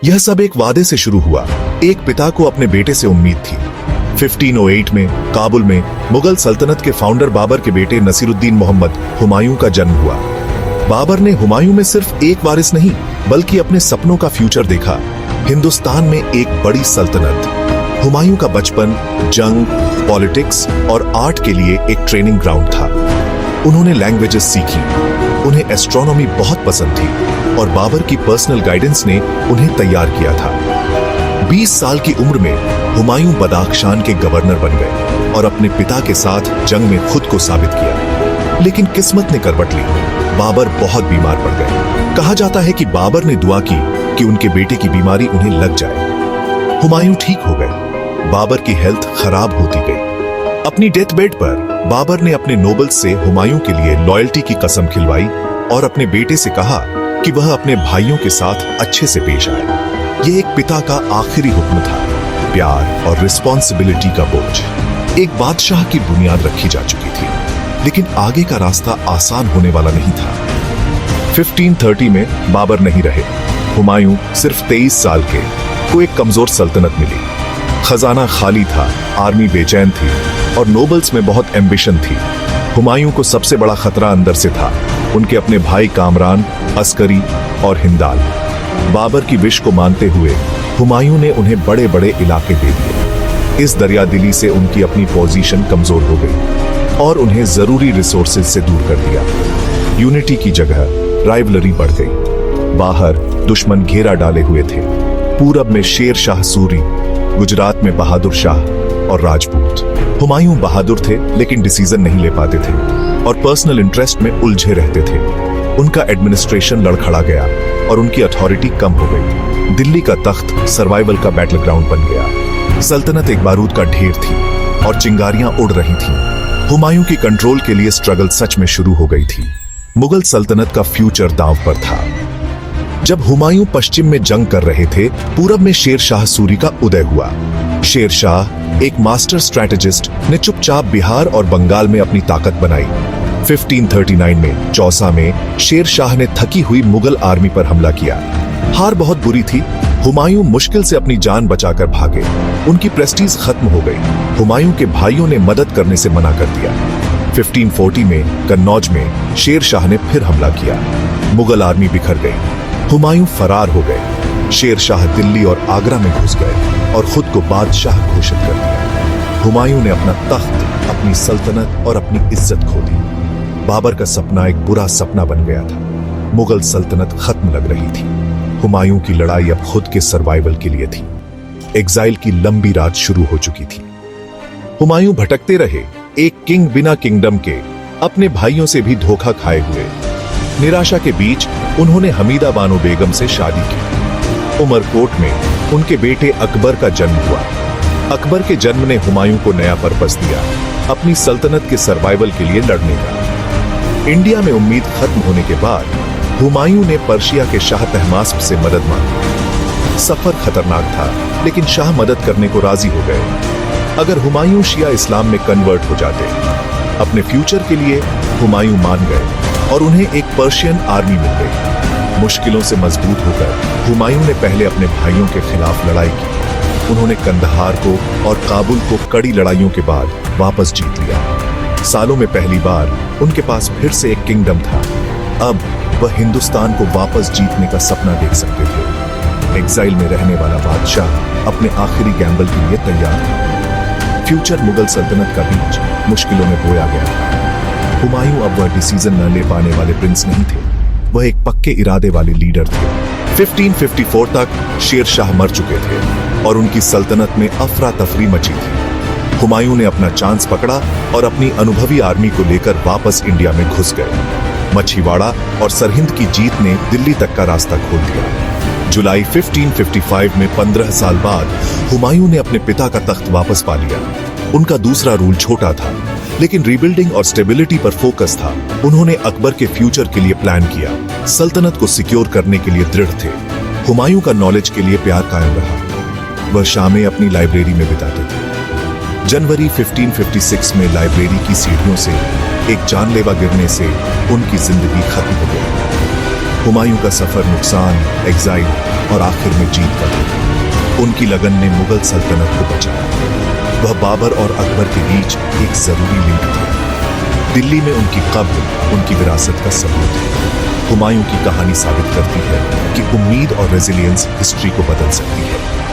यह सब एक वादे से शुरू हुआ। एक पिता को अपने बेटे से उम्मीद थी। 1508 में काबुल में मुगल सल्तनत के फाउंडर बाबर के बेटे नसीरुद्दीन मोहम्मद हुमायूं का जन्म हुआ। बाबर ने हुमायूं में सिर्फ एक वारिस नहीं बल्कि अपने सपनों का फ्यूचर देखा। हिंदुस्तान में एक बड़ी सल्तनत। हुमायूं का बचपन जंग, पॉलिटिक्स और आर्ट के लिए एक ट्रेनिंग ग्राउंड था। उन्होंने लैंग्वेजेस सीखी, उन्हें एस्ट्रोनॉमी बहुत पसंद थी और बाबर की पर्सनल गाइडेंस ने उन्हें तैयार किया था। 20 साल की उम्र में हुमायूं बदाख्शान के गवर्नर बन गए और अपने पिता के साथ जंग में खुद को साबित किया। लेकिन किस्मत ने करवट ली। बाबर बहुत बीमार पड़ गए। कहा जाता है कि बाबर ने दुआ की कि उनके बेटे की बीमारी उन्हें लग जाए। हुमायूं ठीक हो गए। बाबर की हेल्थ खराब होती गई। अपनी डेथ बेड पर बाबर ने अपने नोबल्स से हुमायूं के लिए लॉयल्टी की कसम खिलवाई और अपने बेटे से कहा कि वह अपने भाइयों के साथ अच्छे से पेश आए। यह एक पिता का आखिरी हुक्म था, प्यार और रिस्पॉन्सिबिलिटी का बोझ। एक बादशाह की बुनियाद रखी जा चुकी थी, लेकिन आगे का रास्ता आसान होने वाला नहीं था। 1530 में बाबर नहीं रहे। हुमायूं सिर्फ 23 साल के को एक कमजोर सल्तनत मिली। खजाना खाली था, आर्मी बेचैन थी और नोबल्स में बहुत एम्बिशन थी। हुमायूं को सबसे बड़ा खतरा अंदर से था, उनके अपने भाई कामरान, अस्करी और हिंदाल। बाबर की विश को मानते हुए हुमायूं ने उन्हें बड़े बड़े इलाके दे दिए। इस दरियादिली से उनकी अपनी पोजीशन कमजोर हो गई और उन्हें जरूरी रिसोर्सेज से दूर कर दिया। यूनिटी की जगह राइवलरी बढ़ गई। बाहर दुश्मन घेरा डाले हुए थे। पूरब में शेर शाह सूरी, गुजरात में बहादुर शाह और राजपूत। हुमायूं बहादुर थे लेकिन डिसीजन नहीं ले पाते थे और पर्सनल इंटरेस्ट में उलझे रहते थे। उनका एडमिनिस्ट्रेशन लड़खड़ा गया और उनकी अथॉरिटी कम हो गई। दिल्ली का तख्त सर्वाइवल का बैटल ग्राउंड बन गया। सल्तनत एक बारूद का ढेर थी और चिंगारियां उड़ रही थीं। हुमायूं की कंट्रोल के लिए स्ट्रगल सच में शुरू हो गई थी। मुगल सल्तनत का फ्यूचर दांव पर था। जब हुमायूं पश्चिम में जंग कर रहे थे, पूरब में शेर शाह सूरी का उदय हुआ। शेर शाह, एक मास्टर स्ट्रैटेजिस्ट, ने चुपचाप बिहार और बंगाल में अपनी ताकत बनाई। 1539 में चौसा में शेर शाह ने थकी हुई मुगल आर्मी पर हमला किया। हार बहुत बुरी थी। हुमायूं मुश्किल से अपनी जान बचाकर भागे। उनकी प्रेस्टीज खत्म हो गई। हुमायूं के भाइयों ने मदद करने से मना कर दिया। 1540 में कन्नौज में शेर शाह ने फिर हमला किया। मुगल आर्मी बिखर गई। हुमायूं फरार हो गए। शेर शाह दिल्ली और आगरा में घुस गए और खुद को बादशाह घोषित कर दिया। हुमायूं ने अपना तख्त, अपनी सल्तनत और अपनी इज्जत खो दी। बाबर का सपना एक बुरा सपना बन गया था। मुगल सल्तनत खत्म लग रही थी। हुमायूं की लड़ाई अब खुद के सर्वाइवल के लिए थी। एग्जाइल की लंबी रात शुरू हो चुकी थी। हुमायूं भटकते रहे, एक किंग बिना किंगडम के, अपने भाइयों से भी धोखा खाए हुए। निराशा के बीच उन्होंने हमीदा बानो बेगम से शादी की। उमरकोट में उनके बेटे अकबर का जन्म हुआ। अकबर के जन्म ने हुमायूं को नया पर्पस दिया, अपनी सल्तनत के सर्वाइवल के लिए लड़ने का। इंडिया में उम्मीद खत्म होने के बाद हुमायूं ने पर्शिया के शाह तहमास्प से मदद मांगी। सफर खतरनाक था, लेकिन शाह मदद करने को राजी हो गए। अगर हुमायूं शिया इस्लाम में कन्वर्ट हो जाते, अपने फ्यूचर के लिए हुमायूं मान गए और उन्हें एक पर्शियन आर्मी मिल गई। मुश्किलों से मजबूत होकर हुमायूं ने पहले अपने भाइयों के खिलाफ लड़ाई की। उन्होंने कंदहार को और काबुल को कड़ी लड़ाइयों के बाद वापस जीत लिया। सालों में पहली बार उनके पास फिर से एक किंगडम था। अब वह हिंदुस्तान को वापस जीतने का सपना देख सकते थे। एग्जाइल में रहने वाला बादशाह अपने आखिरी गैम्बल के लिए तैयार था। फ्यूचर मुगल सल्तनत का बीज मुश्किलों में बोया गया था। हुमायूं अब वह डिसीजन न ले पाने वाले प्रिंस नहीं थे, वह एक पक्के इरादे वाले लीडर थे। 1554 तक शेर शाह मर चुके थे और उनकी सल्तनत में अफरा तफरी मची थी। हुमायूं ने अपना चांस पकड़ा और अपनी अनुभवी आर्मी को लेकर वापस इंडिया में घुस गए। मछीवाड़ा और सरहिंद की जीत ने दिल्ली तक का रास्ता खोल दिया। जुलाई 1555 में 15 साल बाद हुमायूं ने अपने पिता का तख्त वापस पा लिया। उनका दूसरा रूल छोटा था, लेकिन रीबिल्डिंग और स्टेबिलिटी पर फोकस था। उन्होंने अकबर के फ्यूचर के लिए प्लान किया, सल्तनत को सिक्योर करने के लिए दृढ़ थे। हुमायूं का नॉलेज के लिए प्यार कायम रहा। वह शामें अपनी लाइब्रेरी में बिताते थे। जनवरी 1556 में लाइब्रेरी की सीढ़ियों से एक जानलेवा गिरने से उनकी जिंदगी खत्म हो गई। हुमायूं का सफर नुकसान, एग्जाइल और आखिर में जीत का था। उनकी लगन ने मुगल सल्तनत को बचाया। वह बाबर और अकबर के बीच एक जरूरी लिंक था। दिल्ली में उनकी कब्र उनकी विरासत का सबूत है। हुमायूं की कहानी साबित करती है कि उम्मीद और रेजिलियंस हिस्ट्री को बदल सकती है।